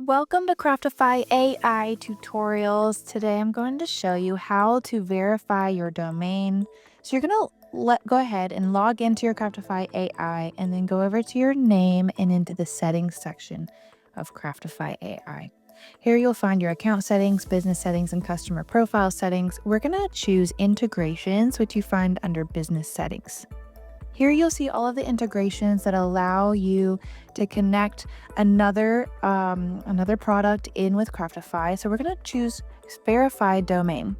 Welcome to Craftify AI tutorials. Today I'm going to show you how to verify your domain. So you're going to go ahead and log into your Craftify AI and then go over to your name and into the settings section of Craftify AI. Here you'll find your account settings, business settings, and customer profile settings. We're going to choose integrations, which you find under business settings. Here you'll see all of the integrations that allow you to connect another product in with Craftify. So we're going to choose verified domain.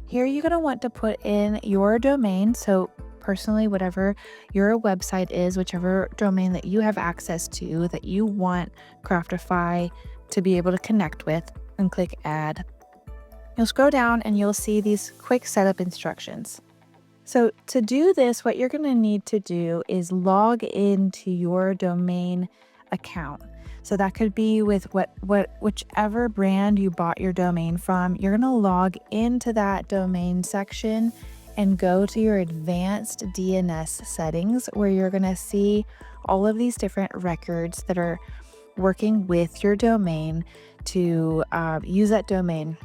Here you're going to want to put in your domain. So personally, whatever your website is, whichever domain that you have access to that you want Craftify to be able to connect with, and click add. You'll scroll down and you'll see these quick setup instructions. So to do this, what you're going to need to do is log into your domain account. So that could be with whichever brand you bought your domain from. You're going to log into that domain section and go to your advanced DNS settings, where you're going to see all of these different records that are working with your domain to use that domain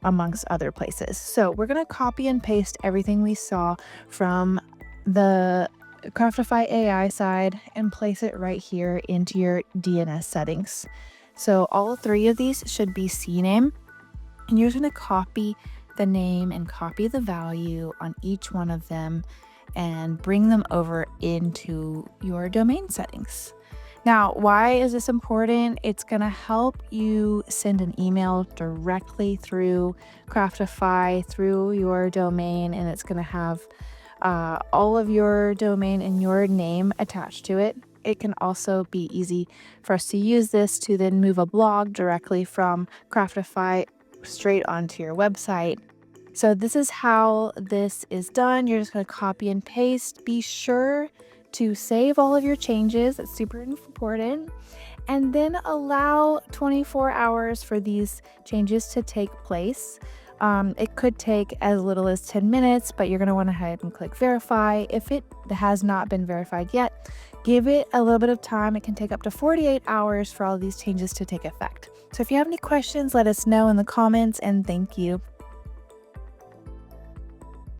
amongst other places. So we're going to copy and paste everything we saw from the Craftify AI side and place it right here into your DNS settings. So all three of these should be CNAME, and you're going to copy the name and copy the value on each one of them and bring them over into your domain settings. Now, why is this important? It's going to help you send an email directly through Craftify, through your domain, and it's going to have all of your domain and your name attached to it. It can also be easy for us to use this to then move a blog directly from Craftify straight onto your website. So this is how this is done. You're just going to copy and paste. Be sure to save all of your changes. That's super important. And then allow 24 hours for these changes to take place. It could take as little as 10 minutes, but you're going to want to head and click verify. If it has not been verified yet, give it a little bit of time. It can take up to 48 hours for all of these changes to take effect. So if you have any questions, let us know in the comments, and thank you.